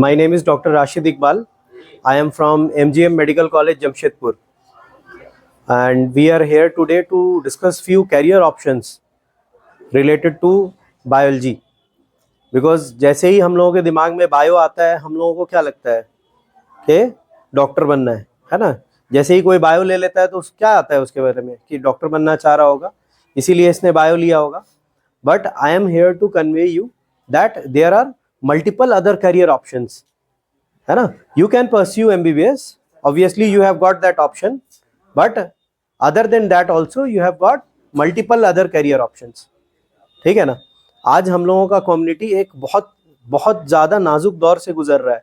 My name is Dr. Rashid Iqbal. I am from MGM Medical College, Jamshedpur. And we are here today to discuss few career options related to biology. Because जैसे ही हम लोगों के दिमाग में bio आता है, हम लोगों को क्या लगता है कि डॉक्टर बनना है ना। जैसे ही कोई बायो ले लेता है तो क्या आता है उसके बारे में कि डॉक्टर बनना चाह रहा होगा, इसीलिए इसने बायो लिया होगा. But I am here to convey you that there are multiple other career options, है ना. You can pursue MBBS, obviously you have got that option, but other than that also you have got multiple other career options. ठीक है ना. आज हम लोगों का community एक बहुत बहुत ज़्यादा नाजुक दौर से गुजर रहा है.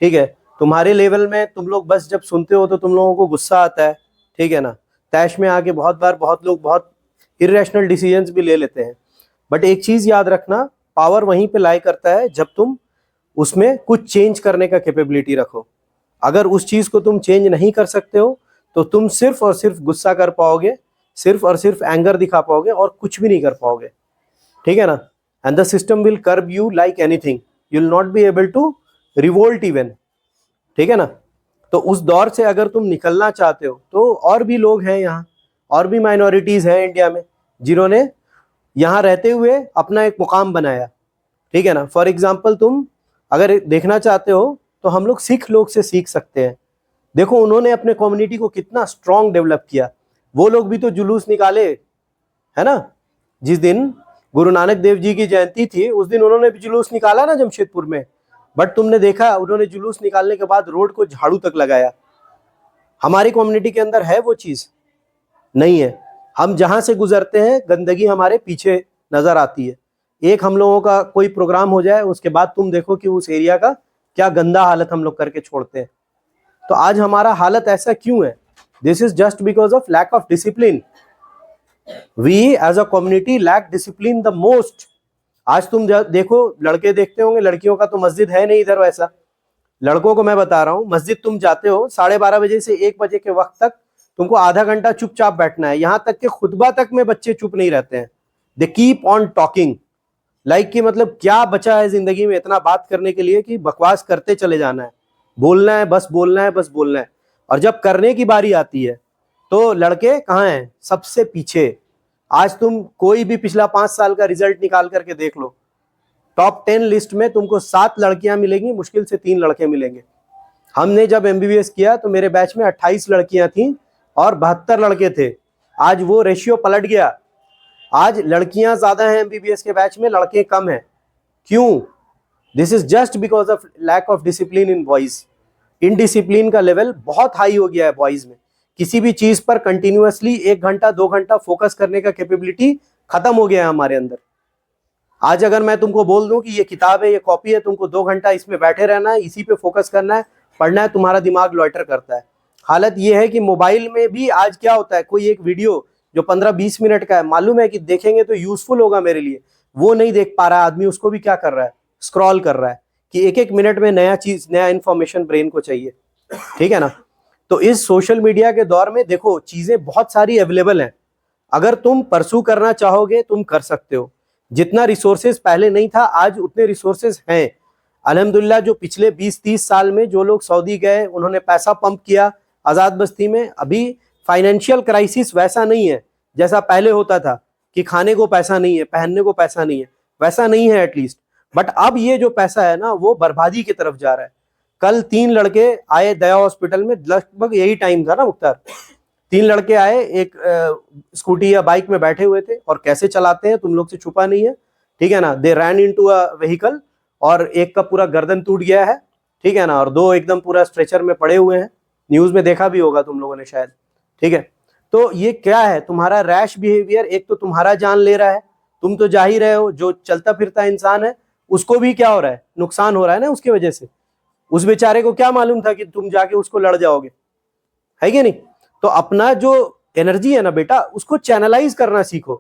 ठीक है. तुम्हारे लेवल में तुम लोग बस जब सुनते हो तो तुम लोगों को गुस्सा आता है. ठीक है ना. तैश में आके बहुत बार बहुत लोग बहुत इरेशनल डिसीजंस भी ले लेते हैं. बट एक चीज़ याद रखना, पावर वहीं पे लाई करता है जब तुम उसमें कुछ चेंज करने का कैपेबिलिटी रखो. अगर उस चीज़ को तुम चेंज नहीं कर सकते हो तो तुम सिर्फ और सिर्फ गुस्सा कर पाओगे, सिर्फ और सिर्फ एंगर दिखा पाओगे और कुछ भी नहीं कर पाओगे. ठीक है ना. And the system will curb you like anything. You will not be able to revolt even. ठीक है ना. तो उस दौर से अगर तुम निकलना चाहते हो तो और भी लोग हैं यहाँ, और भी माइनॉरिटीज़ हैं इंडिया में जिन्होंने यहाँ रहते हुए अपना एक मुकाम बनाया. ठीक है ना. फॉर एग्जाम्पल तुम अगर देखना चाहते हो तो हम लोग सिख लोग से सीख सकते हैं. देखो उन्होंने अपने कम्युनिटी को कितना स्ट्रॉन्ग डेवलप किया. वो लोग भी तो जुलूस निकाले, है ना. जिस दिन गुरु नानक देव जी की जयंती थी उस दिन उन्होंने भी जुलूस निकाला ना जमशेदपुर में. बट तुमने देखा उन्होंने जुलूस निकालने के बाद रोड को झाड़ू तक लगाया. हमारी कम्युनिटी के अंदर है वो चीज़ नहीं है. हम जहाँ से गुजरते हैं गंदगी हमारे पीछे नजर आती है. एक हम लोगों का कोई प्रोग्राम हो जाए उसके बाद तुम देखो कि उस एरिया का क्या गंदा हालत हम लोग करके छोड़ते हैं. तो आज हमारा हालत ऐसा क्यों है? This is just because of lack of discipline. We as a community lack discipline the most. आज तुम देखो, लड़के देखते होंगे, लड़कियों का तो मस्जिद है नहीं इधर वैसा. लड़कों को मैं बता रहा हूँ, मस्जिद तुम जाते हो 12:30 बजे से 1 बजे के वक्त तक तुमको आधा घंटा चुपचाप बैठना है. यहाँ तक कि खुतबा तक में बच्चे चुप नहीं रहते हैं. They keep on talking like कि मतलब क्या बचा है जिंदगी में इतना बात करने के लिए कि बकवास करते चले जाना है, बोलना है, बस बोलना है, बस बोलना है. और जब करने की बारी आती है तो लड़के कहाँ हैं? सबसे पीछे. आज तुम कोई भी पिछला 5 साल का रिजल्ट निकाल करके देख लो, टॉप 10 लिस्ट में तुमको 7 लड़कियां मिलेंगी, मुश्किल से 3 लड़के मिलेंगे. हमने जब MBBS किया तो मेरे बैच में 28 लड़कियां थीं और 72 लड़के थे. आज वो रेशियो पलट गया. आज लड़कियां ज्यादा हैं MBBS के बैच में, लड़के कम हैं. क्यों? This is just because of lack of discipline in boys. Indiscipline का लेवल बहुत हाई हो गया है बॉयज में. किसी भी चीज पर कंटिन्यूअसली 1 घंटा 2 घंटा फोकस करने का कैपेबिलिटी खत्म हो गया है हमारे अंदर. आज अगर मैं तुमको बोल दूं कि ये किताब है, ये कॉपी है, तुमको 2 घंटा इसमें बैठे रहना है, इसी पे फोकस करना है, पढ़ना है, तुम्हारा दिमाग लॉइटर करता है. हालत ये है कि मोबाइल में भी आज क्या होता है, कोई एक वीडियो जो 15-20 मिनट का है, मालूम है कि देखेंगे तो यूजफुल होगा मेरे लिए, वो नहीं देख पा रहा आदमी. उसको भी क्या कर रहा है? स्क्रॉल कर रहा है कि 1-1 मिनट में नया चीज, नया इंफॉर्मेशन ब्रेन को चाहिए. ठीक है ना. तो इस सोशल मीडिया के दौर में देखो चीजें बहुत सारी अवेलेबल हैं. अगर तुम परसू करना चाहोगे तुम कर सकते हो. जितना रिसोर्सेज पहले नहीं था आज उतने रिसोर्सेज हैं अल्हम्दुलिल्लाह. जो पिछले 20-30 साल में जो लोग सऊदी गए, उन्होंने पैसा पंप किया आज़ाद बस्ती में. अभी फाइनेंशियल क्राइसिस वैसा नहीं है जैसा पहले होता था कि खाने को पैसा नहीं है, पहनने को पैसा नहीं है, वैसा नहीं है एटलीस्ट. बट अब ये जो पैसा है ना वो बर्बादी की तरफ जा रहा है. कल 3 लड़के आए दया हॉस्पिटल में, लगभग यही टाइम था ना मुख्तार. 3 लड़के आए, एक स्कूटी या बाइक में बैठे हुए थे, और कैसे चलाते हैं तुम लोग से छुपा नहीं है. ठीक है ना. दे रैन इनटू अ व्हीकल और एक का पूरा गर्दन टूट गया है. ठीक है ना. और 2 एकदम पूरा स्ट्रेचर में पड़े हुए हैं. न्यूज में देखा भी होगा तुम लोगों ने शायद. ठीक है. तो ये क्या है? तुम्हारा रैश बिहेवियर. एक तो तुम्हारा जान ले रहा है, तुम तो जा ही रहे हो. जो चलता फिरता इंसान है उसको भी क्या हो रहा है? नुकसान हो रहा है ना उसकी वजह से. उस बेचारे को क्या मालूम था कि तुम जाके उसको लड़ जाओगे, है कि नहीं. तो अपना जो एनर्जी है ना बेटा, उसको चैनलाइज करना सीखो.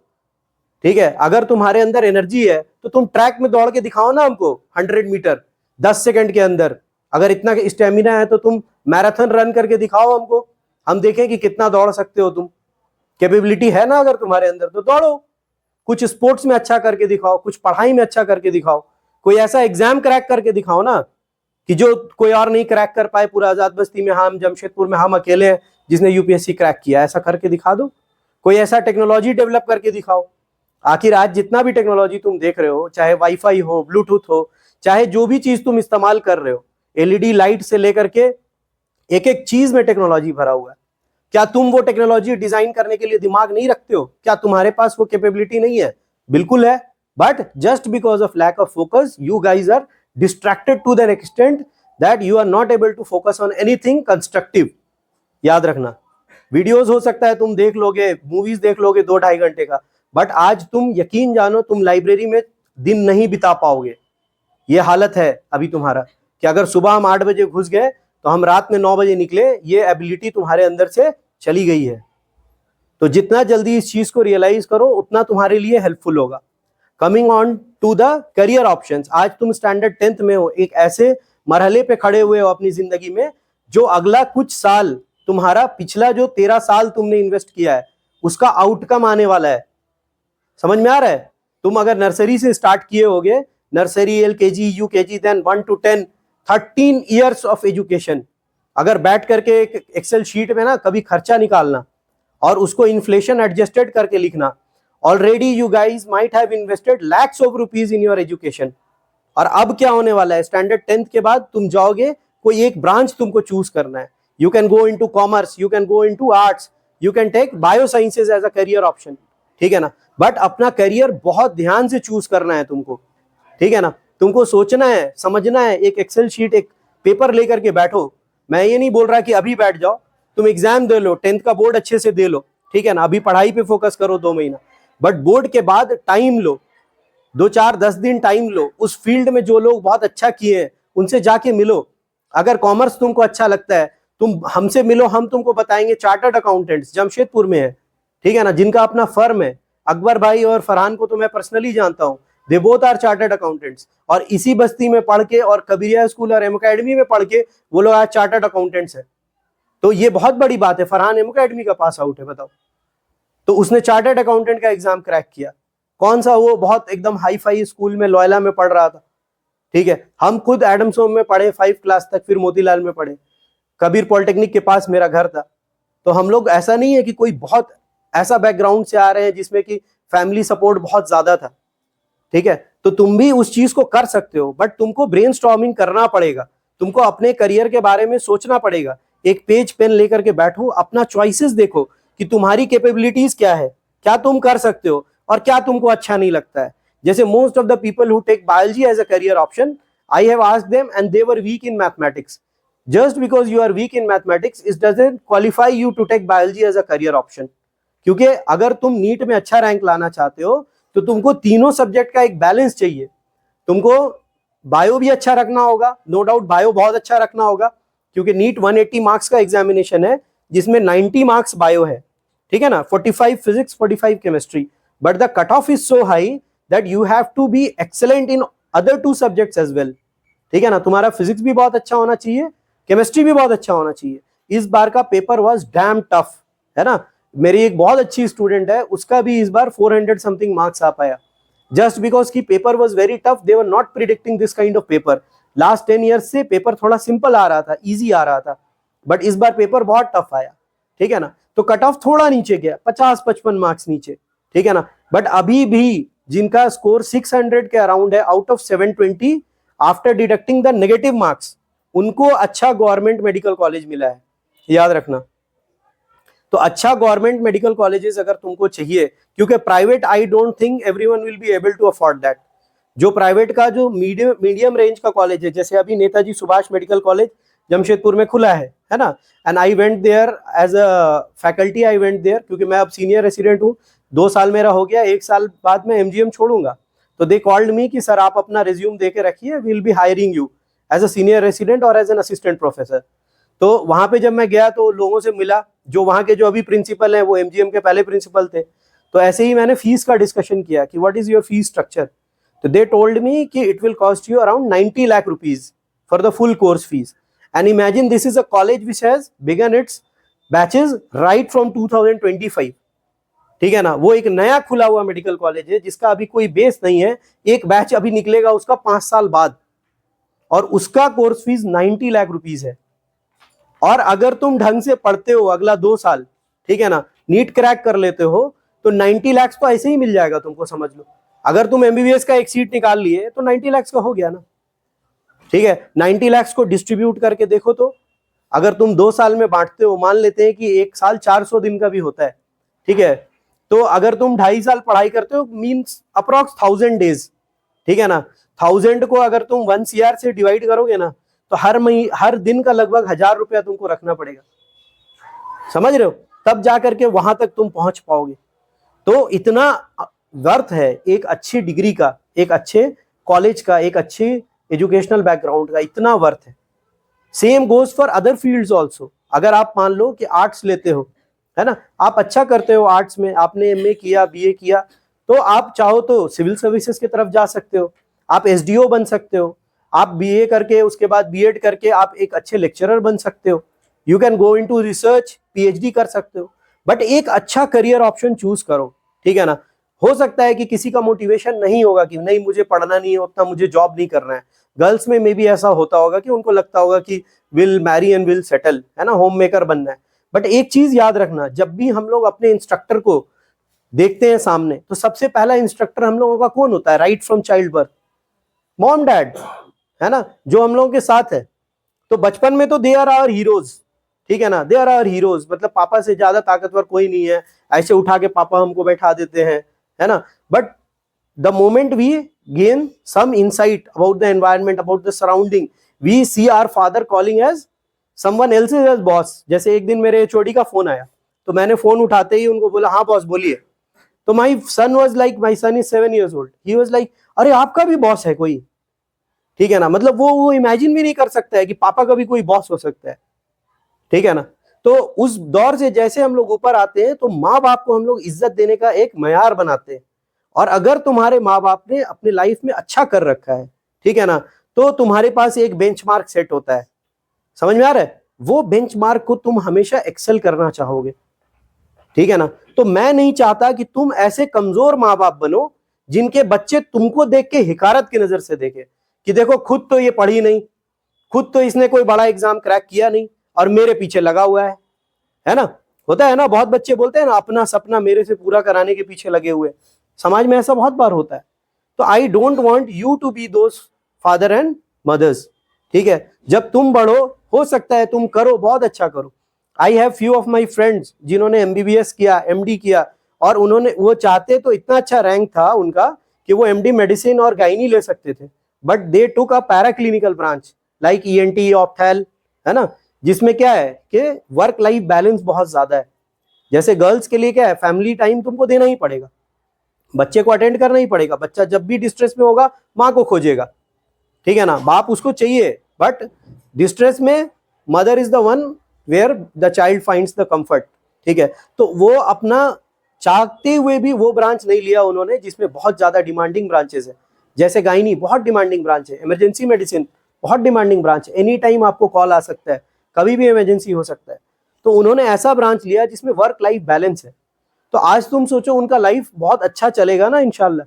ठीक है. अगर तुम्हारे अंदर एनर्जी है तो तुम ट्रैक में दौड़ के दिखाओ ना हमको 100 मीटर 10 सेकंड के अंदर. अगर इतना स्टेमिना है तो तुम मैराथन रन करके दिखाओ हमको, हम देखें कि कितना दौड़ सकते हो तुम. कैपेबिलिटी है ना अगर तुम्हारे अंदर तो दौड़ो. कुछ स्पोर्ट्स में अच्छा करके दिखाओ, कुछ पढ़ाई में अच्छा करके दिखाओ, कोई ऐसा एग्जाम क्रैक करके दिखाओ ना. कि जो कोई और नहीं क्रैक कर पाए पूरा आजाद बस्ती में, हम जमशेदपुर में हम अकेले हैं जिसने यूपीएससी क्रैक किया, ऐसा करके दिखा दो। कोई ऐसा टेक्नोलॉजी डेवलप करके दिखाओ। आखिर आज जितना भी टेक्नोलॉजी तुम देख रहे हो, चाहे वाईफाई हो, ब्लूटूथ हो, चाहे जो भी चीज तुम इस्तेमाल कर रहे हो, एलईडी लाइट से लेकर के एक एक चीज में टेक्नोलॉजी भरा हुआ है। क्या तुम वो टेक्नोलॉजी डिजाइन करने के लिए दिमाग नहीं रखते हो? क्या तुम्हारे पास वो कैपेबिलिटी नहीं है? बिल्कुल है, but just because of lack of focus you guys are distracted to that extent that you are not able to focus on anything constructive. याद रखना, वीडियोस हो सकता है तुम देख लोगे, मूवीज देख लोगे 2-2.5 घंटे का, बट आज तुम यकीन जानो तुम लाइब्रेरी में दिन नहीं बिता पाओगे। ये हालत है अभी तुम्हारा कि अगर सुबह हम 8 बजे घुस गए तो हम रात में 9 बजे निकले, ये एबिलिटी तुम्हारे अंदर से चली गई है। तो जितना जल्दी इस चीज को रियलाइज करो उतना तुम्हारे लिए हेल्पफुल होगा। Coming on to the career options, आज तुम स्टैंडर्ड 10th में हो, एक ऐसे मरहले पे खड़े हुए हो अपनी जिंदगी में जो अगला कुछ साल तुम्हारा पिछला जो 13 साल तुमने इन्वेस्ट किया है उसका आउटकम आने वाला है। समझ में आ रहा है? तुम अगर नर्सरी से स्टार्ट किए होगे, nursery, LKG, UKG, then 1 to 10, 13 years of education. अगर बैठ करके एक एक्सेल शीट में ना कभी खर्चा निकालना और उसको इन्फ्लेशन एडजस्टेड करके लिखना, already you guys might have invested lakhs of rupees in your education. और अब क्या होने वाला है, स्टैंडर्ड 10th के बाद तुम जाओगे, कोई एक ब्रांच तुमको चूज करना है। You can go into commerce, you can go into arts, you can take bio sciences as a career option, ठीक है ना। बट अपना करियर बहुत ध्यान से चूज करना है तुमको, ठीक है ना। तुमको सोचना है, समझना है, एक एक्सेल शीट, एक पेपर लेकर के बैठो। मैं ये नहीं बोल रहा कि अभी बैठ जाओ, तुम एग्जाम दे लो, 10th का बोर्ड अच्छे से दे लो, ठीक है ना। अभी पढ़ाई पे फोकस करो 2 महीना, बट बोर्ड के बाद टाइम लो, 2-4-10 दिन टाइम लो। उस फील्ड में जो लोग बहुत अच्छा किए हैं उनसे जाके मिलो। अगर कॉमर्स तुमको अच्छा लगता है, तुम हमसे मिलो, हम तुमको बताएंगे चार्टर्ड अकाउंटेंट्स जमशेदपुर में है, ठीक है ना, जिनका अपना फर्म है। अकबर भाई और फरहान को तो मैं पर्सनली जानता हूँ, they both are chartered accountants. और इसी बस्ती में पढ़ के और कबीरिया स्कूल और एम अकेडमी में पढ़ के वो लोग आज चार्टर्ड अकाउंटेंट्स है। तो ये बहुत बड़ी बात है। फरहान एम अकेडमी का पास आउट है, बताओ। तो उसने चार्टर्ड अकाउंटेंट का एग्जाम क्रैक किया। कौन सा? वो बहुत एकदम हाई फाई स्कूल में लॉयला में पढ़ रहा था, ठीक है। हम खुद एडम्स होम में पढ़े 5 क्लास तक, फिर मोतीलाल में पढ़े, कबीर पॉलिटेक्निक के पास मेरा घर था। तो हम लोग ऐसा नहीं है कि कोई बहुत ऐसा बैकग्राउंड से आ रहे हैं जिसमें कि फैमिली सपोर्ट बहुत ज्यादा था, ठीक है। तो तुम भी उस चीज को कर सकते हो, बट तुमको ब्रेनस्टॉर्मिंग करना पड़ेगा, तुमको अपने करियर के बारे में सोचना पड़ेगा। एक पेज पेन लेकर के बैठो, अपना चॉइसेस देखो कि तुम्हारी कैपेबिलिटीज क्या है, क्या तुम कर सकते हो और क्या तुमको अच्छा नहीं लगता है। जैसे most of the people who take biology as a career option, I have asked them and they were weak in mathematics. Just because you are weak in mathematics, it doesn't qualify you to take biology as a career option. क्योंकि अगर तुम NEET में अच्छा rank लाना चाहते हो तो तुमको तीनों सब्जेक्ट का एक बैलेंस चाहिए। तुमको बायो भी अच्छा रखना होगा, नो डाउट बायो बहुत अच्छा रखना होगा, क्योंकि नीट 180 मार्क्स का एग्जामिनेशन है जिसमें 90 मार्क्स बायो है, ठीक है ना, 45 physics, 45 chemistry. But the cut off is so high that you have to be excellent in other 2 subjects as well, ठीक है ना। तुम्हारा फिजिक्स भी बहुत अच्छा होना चाहिए, केमिस्ट्री भी बहुत अच्छा होना चाहिए। इस बार का पेपर वाज डैम टफ, है ना। मेरी एक बहुत अच्छी स्टूडेंट है, उसका भी इस बार 400 समथिंग मार्क्स आ पाया, जस्ट बिकॉज की paper was very tough. They were not predicting this kind of paper. Last 10 years से पेपर थोड़ा सिंपल आ रहा था, इजी आ रहा था, बट इस बार पेपर बहुत टफ आया, ठीक है ना। तो कट ऑफ थोड़ा नीचे गया, 50-55 मार्क्स नीचे, ठीक है ना। बट अभी भी जिनका स्कोर 600 के अराउंड है out of 720 after deducting the negative marks, उनको अच्छा गवर्नमेंट मेडिकल कॉलेज मिला है, याद रखना। तो अच्छा गवर्नमेंट मेडिकल कॉलेजेस अगर तुमको चाहिए, क्योंकि private I don't think everyone will be able to afford that. जो प्राइवेट का जो मीडियम रेंज का कॉलेज है, जैसे अभी नेताजी सुभाष मेडिकल कॉलेज जमशेदपुर में खुला है ना। And I went there as a faculty, I went there, क्योंकि मैं अब सीनियर रेसिडेंट हूँ, 2 साल मेरा हो गया, 1 साल बाद मैं एमजीएम छोड़ूंगा। तो दे कॉल्ड मी कि सर आप अपना रिज्यूम दे के रखिए, we will be hiring you as a senior resident और एज एन असिस्टेंट प्रोफेसर। तो वहां पे जब मैं गया तो लोगों से मिला, जो वहां के जो अभी प्रिंसिपल हैं वो एमजीएम के पहले प्रिंसिपल थे। तो ऐसे ही मैंने फीस का डिस्कशन किया कि what is your fees structure. तो दे टोल्ड मी कि it will cost you around 90 lakh rupees for the full course fees. And imagine this is a college which has begin it's batches right from 2025, ठीक है ना। वो एक नया खुला हुआ मेडिकल कॉलेज है जिसका अभी कोई बेस नहीं है, एक बैच अभी निकलेगा उसका 5 साल बाद। और उसका कोर्स फीस 90 लाख रुपीस है। और अगर तुम ढंग से पढ़ते हो अगला 2 साल, ठीक है ना, नीट क्रैक कर लेते हो, तो 90 लाख तो ऐसे ही मिल जाएगा तुमको, समझ लो। अगर तुम एमबीबीएस का एक सीट निकाल लिए तो 90 लाख का हो गया ना, ठीक है। 90 लाख को डिस्ट्रीब्यूट करके देखो, तो अगर तुम 2 साल में बांटते हो, मान लेते हैं कि एक साल 400 दिन का भी होता है, ठीक है, तो अगर तुम 2.5 साल पढ़ाई करते हो, मीन्स अप्रोक्स 1000 डेज, ठीक है ना। 1000 को अगर तुम 1 CR से डिवाइड करोगे ना, तो हर दिन का लगभग 1000 रुपया तुमको रखना पड़ेगा, समझ रहे हो, तब जा करके वहां तक तुम पहुंच पाओगे। तो इतना वर्थ है एक अच्छी डिग्री का, एक अच्छे कॉलेज का, एक अच्छी एजुकेशनल बैकग्राउंड का, इतना वर्थ है। Same goes for other fields also. अगर आप मान लो कि आर्ट्स लेते हो, है ना, आप अच्छा करते हो आर्ट्स में, आपने एमए किया, बीए किया, तो आप चाहो तो सिविल सर्विसेज की तरफ जा सकते हो, आप एसडीओ बन सकते हो, आप बीए करके उसके बाद बीएड करके आप एक अच्छे लेक्चरर बन सकते हो, you can go into research, PhD कर सकते हो। बट एक अच्छा करियर ऑप्शन चूज करो, ठीक है ना। हो सकता है कि किसी का मोटिवेशन नहीं होगा कि नहीं मुझे पढ़ना नहीं है उतना, मुझे जॉब नहीं करना है। गर्ल्स में मे भी ऐसा होता होगा कि उनको लगता होगा कि will marry and will settle, है ना, होम मेकर बनना है। बट एक चीज याद रखना, जब भी हम लोग अपने इंस्ट्रक्टर को देखते हैं सामने, तो सबसे पहला इंस्ट्रक्टर हम लोगों का कौन होता है, right from child birth, mom dad, है ना, जो हम लोगों के साथ है। तो बचपन में तो दे आर आवर हीरोज, ठीक है ना, दे आर आवर हीरोज, मतलब पापा से ज्यादा ताकतवर कोई नहीं है, ऐसे उठा के पापा हमको बैठा देते हैं, है ना। But the moment we gain some insight about the environment, about the surrounding, we see our father calling as someone else as boss. जैसे एक दिन मेरे एचओडी का फोन आया, तो मैंने फोन उठाते ही उनको बोला, हाँ बॉस बोलिए। तो my son was like, my son is 7 years old, he was like, अरे आपका भी बॉस है कोई, ठीक है ना। मतलब वो इमेजिन भी नहीं कर सकता है कि पापा का भी कोई बॉस हो सकता है, ठीक है ना। तो उस दौर से जैसे हम लोग ऊपर आते हैं, तो माँ बाप को हम लोग इज्जत देने का एक मयार बनाते हैं। और अगर तुम्हारे माँ बाप ने अपनी लाइफ में अच्छा कर रखा है, ठीक है ना, तो तुम्हारे पास एक बेंचमार्क सेट होता है, समझ में आ रहा है, वो बेंचमार्क को तुम हमेशा एक्सेल करना चाहोगे, ठीक है ना। तो मैं नहीं चाहता कि तुम ऐसे कमजोर माँ बाप बनो जिनके बच्चे तुमको देख के हिकारत की नजर से देखे कि देखो खुद तो ये पढ़ी नहीं, खुद तो इसने कोई बड़ा एग्जाम क्रैक किया नहीं और मेरे पीछे लगा हुआ है ना। होता है ना, बहुत बच्चे बोलते हैं ना, अपना सपना मेरे से पूरा कराने के पीछे लगे हुए। समाज में ऐसा बहुत बार होता है। तो I don't want you to be those father and mothers, ठीक है। जब तुम बढ़ो, हो सकता है तुम करो, बहुत अच्छा करो। I have few of my friends जिन्होंने एमबीबीएस किया, एमडी किया, और उन्होंने, वो चाहते तो इतना अच्छा रैंक था उनका कि वो एमडी मेडिसिन और गायनी ले सकते थे, but they took a paraclinical branch like ENT, ऑप्थेल, है ना, जिसमें क्या है कि वर्क लाइफ बैलेंस बहुत ज्यादा है। जैसे गर्ल्स के लिए क्या है, फैमिली टाइम तुमको देना ही पड़ेगा, बच्चे को अटेंड करना ही पड़ेगा। बच्चा जब भी डिस्ट्रेस में होगा माँ को खोजेगा, ठीक है ना, बाप उसको चाहिए, बट डिस्ट्रेस में mother is the one where the child finds the comfort, ठीक है। तो वो अपना चाहते हुए भी वो ब्रांच नहीं लिया उन्होंने जिसमें बहुत ज्यादा डिमांडिंग ब्रांचेस है। जैसे गायनी बहुत डिमांडिंग ब्रांच है, इमरजेंसी मेडिसिन बहुत डिमांडिंग ब्रांच है, एनी टाइम आपको कॉल आ सकता है, कभी भी इमरजेंसी हो सकता है। तो उन्होंने ऐसा ब्रांच लिया जिसमें वर्क लाइफ बैलेंस है। तो आज तुम सोचो उनका लाइफ बहुत अच्छा चलेगा ना इंशाल्लाह,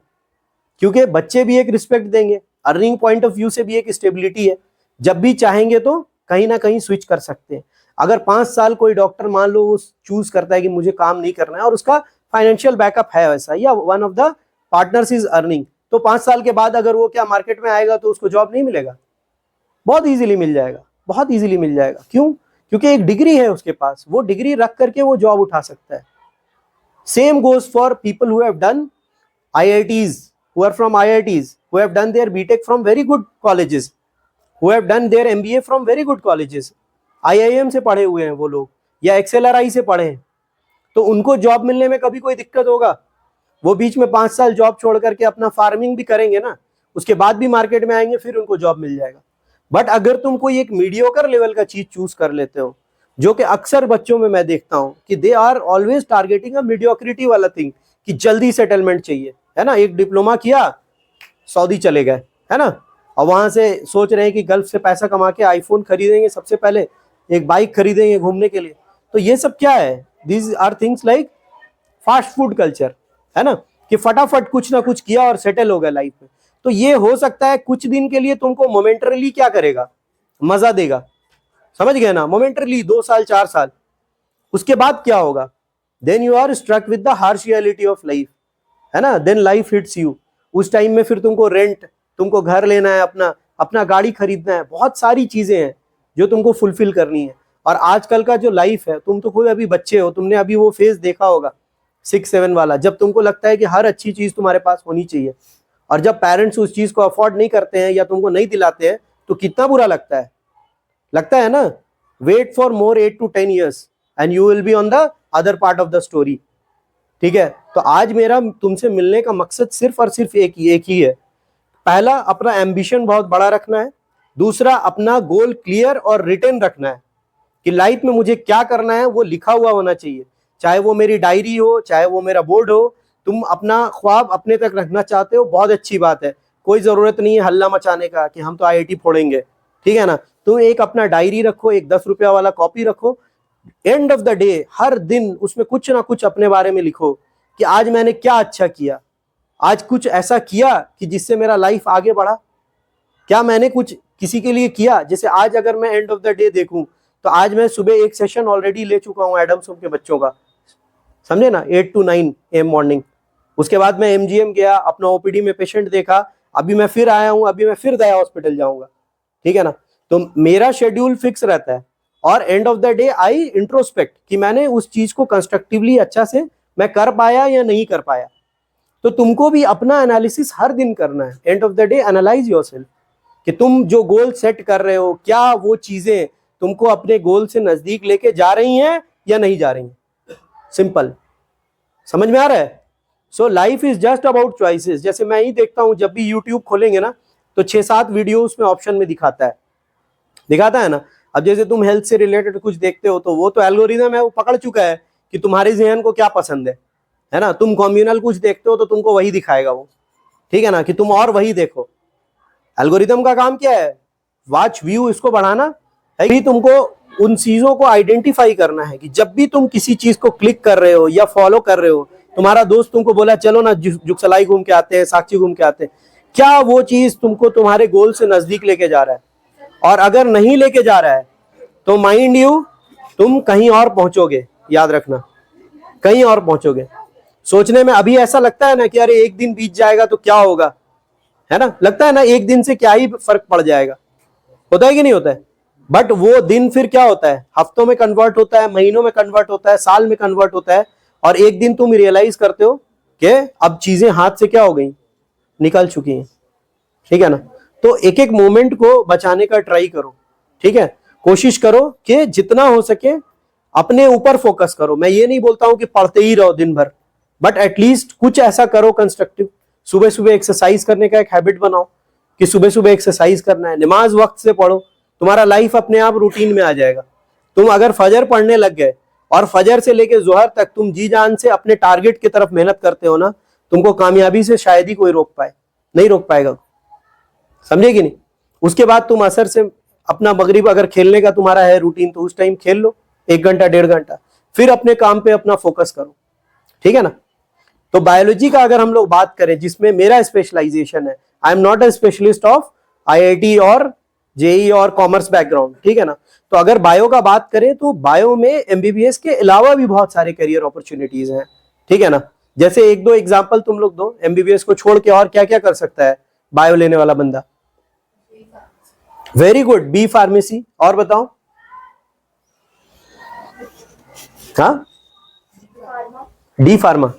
क्योंकि बच्चे भी एक रिस्पेक्ट देंगे, अर्निंग पॉइंट ऑफ व्यू से भी एक स्टेबिलिटी है, जब भी चाहेंगे तो कहीं ना कहीं स्विच कर सकते हैं। अगर 5 साल कोई डॉक्टर मान लो वो चूज करता है कि मुझे काम नहीं करना है और उसका फाइनेंशियल बैकअप है वैसा, या one of the partners is earning, तो 5 साल के बाद अगर वो क्या मार्केट में आएगा तो उसको जॉब नहीं मिलेगा, बहुत इजीली मिल जाएगा, बहुत इजीली मिल जाएगा। क्यों? क्योंकि एक डिग्री है उसके पास, वो डिग्री रख करके वो जॉब उठा सकता है। Same goes for people who have done IITs, who are from IITs, who have done their BTech from very good colleges, who have done their MBA from very good colleges, IIM से पढ़े हुए हैं वो लोग, या XLRI से पढ़े हैं, तो उनको जॉब मिलने में कभी कोई दिक्कत होगा? वो बीच में 5 साल जॉब छोड़ करके अपना फार्मिंग भी करेंगे ना, उसके बाद भी मार्केट में आएंगे, फिर उनको जॉब मिल जाएगा। बट अगर तुम कोई एक मीडियोकर लेवल का चीज चूज कर लेते हो, जो कि अक्सर बच्चों में मैं देखता हूं कि they are always targeting a mediocrity वाला थिंग, कि जल्दी सेटलमेंट चाहिए, है ना, एक डिप्लोमा किया सऊदी चले गए, है ना, और वहां से सोच रहे हैं कि गल्फ से पैसा कमा के आईफोन खरीदेंगे, सबसे पहले एक बाइक खरीदेंगे घूमने के लिए। तो ये सब क्या है, these are things like fast food culture, है ना, कि फटाफट कुछ ना कुछ किया और सेटल हो गया लाइफ में। तो ये हो सकता है कुछ दिन के लिए तुमको मोमेंटरली क्या करेगा, मजा देगा, समझ गए ना, मोमेंटरली 2 साल 4 साल। उसके बाद क्या होगा, then you are struck with the harsh reality of life, है ना, देन लाइफ हिट्स यू। उस टाइम में फिर तुमको रेंट, तुमको घर लेना है, अपना अपना गाड़ी खरीदना है, बहुत सारी चीजें हैं जो तुमको फुलफिल करनी है। और आजकल का जो लाइफ है, तुम तो खुद अभी बच्चे हो, तुमने अभी वो फेज देखा होगा 6-7 वाला, जब तुमको लगता है कि हर अच्छी चीज तुम्हारे पास होनी चाहिए, और जब पेरेंट्स उस चीज को अफोर्ड नहीं करते हैं या तुमको नहीं दिलाते हैं तो कितना बुरा लगता है ना। Wait for more 8 to 10 years and you will be on the other part of the story. ठीक है, तो आज मेरा तुमसे मिलने का मकसद सिर्फ और सिर्फ एक ही है। पहला, अपना एम्बिशन बहुत बड़ा रखना है। दूसरा, अपना गोल क्लियर और रिटन रखना है कि लाइफ में मुझे क्या करना है वो लिखा हुआ होना चाहिए, चाहे वो मेरी डायरी हो, चाहे वो मेरा बोर्ड हो। तुम अपना ख्वाब अपने तक रखना चाहते हो, बहुत अच्छी बात है, कोई जरूरत नहीं है हल्ला मचाने का कि हम तो IIT फोड़ेंगे, ठीक है ना। तुम एक अपना डायरी रखो, एक 10 रुपया वाला कॉपी रखो, एंड ऑफ द डे हर दिन उसमें कुछ ना कुछ अपने बारे में लिखो कि आज मैंने क्या अच्छा किया, आज कुछ ऐसा किया कि जिससे मेरा लाइफ आगे बढ़ा, क्या मैंने कुछ किसी के लिए किया। जैसे आज अगर मैं एंड ऑफ द डे देखूं तो आज मैं सुबह एक सेशन ऑलरेडी ले चुका हूं एडम्स होम के बच्चों का, समझे ना, 8 to 9 AM मॉर्निंग। उसके बाद मैं MGM गया, अपना OPD में पेशेंट देखा, अभी मैं फिर आया हूं, अभी मैं फिर दया हॉस्पिटल जाऊंगा, ठीक है ना। तो मेरा शेड्यूल फिक्स रहता है, और end of the day I introspect कि मैंने उस चीज को कंस्ट्रक्टिवली अच्छा से मैं कर पाया या नहीं कर पाया। तो तुमको भी अपना एनालिसिस हर दिन करना है, end of the day analyse yourself कि तुम जो गोल सेट कर रहे हो, क्या वो चीजें तुमको अपने गोल से नजदीक लेके जा रही हैं या नहीं जा रही हैं। सिंपल, समझ में आ रहा है। So life is just about choices. जैसे मैं ही देखता हूं, जब भी यूट्यूब खोलेंगे ना तो 6-7 वीडियो उसमें ऑप्शन में दिखाता है ना। अब जैसे तुम हेल्थ से रिलेटेड कुछ देखते हो तो वो तो एल्गोरिदम है, वो पकड़ चुका है कि तुम्हारे जहन को क्या पसंद है ना। तुम कम्युनल कुछ देखते हो तो तुमको वही दिखाएगा वो, ठीक है ना, कि तुम और वही देखो। एल्गोरिदम का काम क्या है, वॉच व्यू इसको बढ़ाना है कि तुमको उन चीजों को आइडेंटिफाई करना है कि जब भी तुम किसी चीज को क्लिक कर रहे हो या फॉलो कर रहे हो, तुम्हारा दोस्त तुमको बोला चलो ना जुगसलाई घूम के आते हैं, साक्षी घूम के आते हैं, क्या वो चीज तुमको तुम्हारे गोल से नजदीक लेके जा रहा है। और अगर नहीं लेके जा रहा है तो माइंड यू, तुम कहीं और पहुंचोगे, याद रखना, कहीं और पहुंचोगे। सोचने में अभी ऐसा लगता है ना कि अरे एक दिन बीत जाएगा तो क्या होगा, है ना, लगता है ना एक दिन से क्या ही फर्क पड़ जाएगा, होता है कि नहीं होता है। बट वो दिन फिर क्या होता है, हफ्तों में कन्वर्ट होता है, महीनों में कन्वर्ट होता है, साल में कन्वर्ट होता है, और एक दिन तुम रियलाइज करते हो कि अब चीजें हाथ से क्या हो गई, निकल चुकी हैं, ठीक है ना। तो एक एक मोमेंट को बचाने का ट्राई करो, ठीक है। कोशिश करो कि जितना हो सके अपने ऊपर फोकस करो। मैं ये नहीं बोलता हूं कि पढ़ते ही रहो दिन भर, बट एटलीस्ट कुछ ऐसा करो कंस्ट्रक्टिव। सुबह सुबह एक्सरसाइज करने का एक हैबिट बनाओ कि सुबह सुबह एक्सरसाइज करना है। नमाज वक्त से पढ़ो, तुम्हारा लाइफ अपने आप रूटीन में आ जाएगा। तुम अगर फजर पढ़ने लग गए और फजर से लेके जोहर तक तुम जी जान से अपने टारगेट की तरफ मेहनत करते हो ना, तुमको कामयाबी से शायद ही कोई रोक पाए, नहीं रोक पाएगा, समझे कि नहीं। उसके बाद तुम असर से अपना मगरिब अगर खेलने का तुम्हारा है रूटीन तो उस टाइम खेल लो 1 घंटा 1.5 घंटा, फिर अपने काम पे अपना फोकस करो, ठीक है ना। तो बायोलॉजी का अगर हम लोग बात करें, जिसमें मेरा स्पेशलाइजेशन है, I am not a specialist of IIT और JEE और कॉमर्स बैकग्राउंड, ठीक है ना। तो अगर बायो का बात करें तो बायो में MBBS के अलावा भी बहुत सारे करियर अपॉर्चुनिटीज हैं, ठीक है ना। जैसे 1-2 एग्जांपल तुम लोग दो, MBBS को छोड़ के और क्या क्या कर सकता है बायो लेने वाला बंदा। वेरी गुड, B फार्मेसी, और बताओ। हाँ, D फार्मा,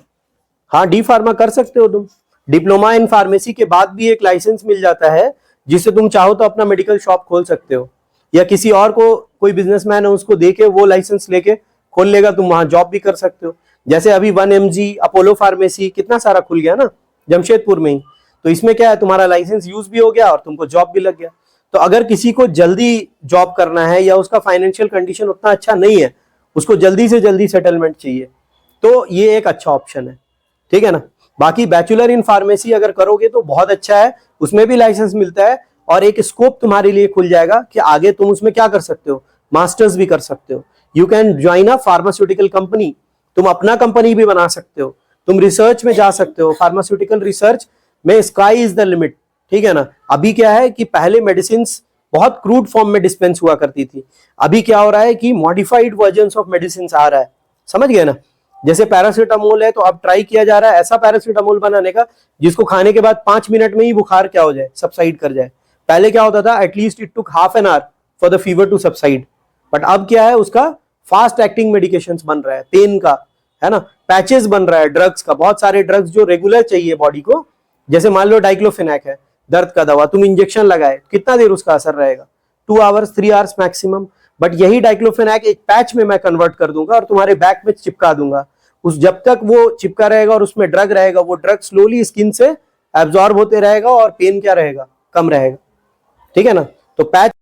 हाँ D फार्मा कर सकते हो तुम। डिप्लोमा इन फार्मेसी के बाद भी एक लाइसेंस मिल जाता है जिससे तुम चाहो तो अपना मेडिकल शॉप खोल सकते हो, या किसी और को, कोई बिजनेसमैन है उसको देके वो लाइसेंस लेके खोल लेगा, तुम वहां जॉब भी कर सकते हो। जैसे अभी 1mg अपोलो फार्मेसी कितना सारा खुल गया ना जमशेदपुर में ही, तो इसमें क्या है, तुम्हारा लाइसेंस यूज भी हो गया और तुमको जॉब भी लग गया। तो अगर किसी को जल्दी जॉब करना है या उसका फाइनेंशियल कंडीशन उतना अच्छा नहीं है, उसको जल्दी से जल्दी सेटलमेंट चाहिए, तो ये एक अच्छा ऑप्शन है, ठीक है ना। बाकी बैचलर इन फार्मेसी अगर करोगे तो बहुत अच्छा है, उसमें भी लाइसेंस मिलता है और एक स्कोप तुम्हारे लिए खुल जाएगा कि आगे तुम उसमें क्या कर सकते हो, मास्टर्स भी कर सकते हो। You can join a pharmaceutical company, तुम अपना कंपनी भी बना सकते हो, तुम रिसर्च में जा सकते हो। फार्मास्यूटिकल रिसर्च में स्काई इज द लिमिट, ठीक है ना। अभी क्या है कि पहले मेडिसिन बहुत क्रूड फॉर्म में डिस्पेंस हुआ करती थी, अभी क्या हो रहा है कि मॉडिफाइड वर्जन्स ऑफ मेडिसिन आ रहा है, समझ गए ना। जैसे पैरासीटामोल है तो अब ट्राई किया जा रहा है ऐसा पैरासीटामोल बनाने का जिसको खाने के बाद 5 मिनट में ही बुखार क्या हो जाए, सबसाइड कर जाए। पहले क्या होता था, at least it took half an hour for the fever to subside, बट अब क्या है, उसका फास्ट एक्टिंग मेडिकेशंस बन रहा है, पेन का है ना, पैचेस बन रहा है ड्रग्स का, बहुत सारे ड्रग्स जो रेगुलर चाहिए बॉडी को। जैसे मान लो डाइक्लोफेनाक है, दर्द का दवा, तुम इंजेक्शन लगाए, कितना देर उसका असर रहेगा, 2 आवर्स 3 आवर्स मैक्सिमम। बट यही डाइक्लोफेनाक एक पैच में मैं कन्वर्ट कर दूंगा और तुम्हारे बैक में चिपका दूंगा, उस जब तक वो चिपका रहेगा और उसमें ड्रग रहेगा, वो ड्रग स्लोली स्किन से एब्जॉर्ब होते रहेगा और पेन क्या रहेगा, कम रहेगा, ठीक है ना। तो पैच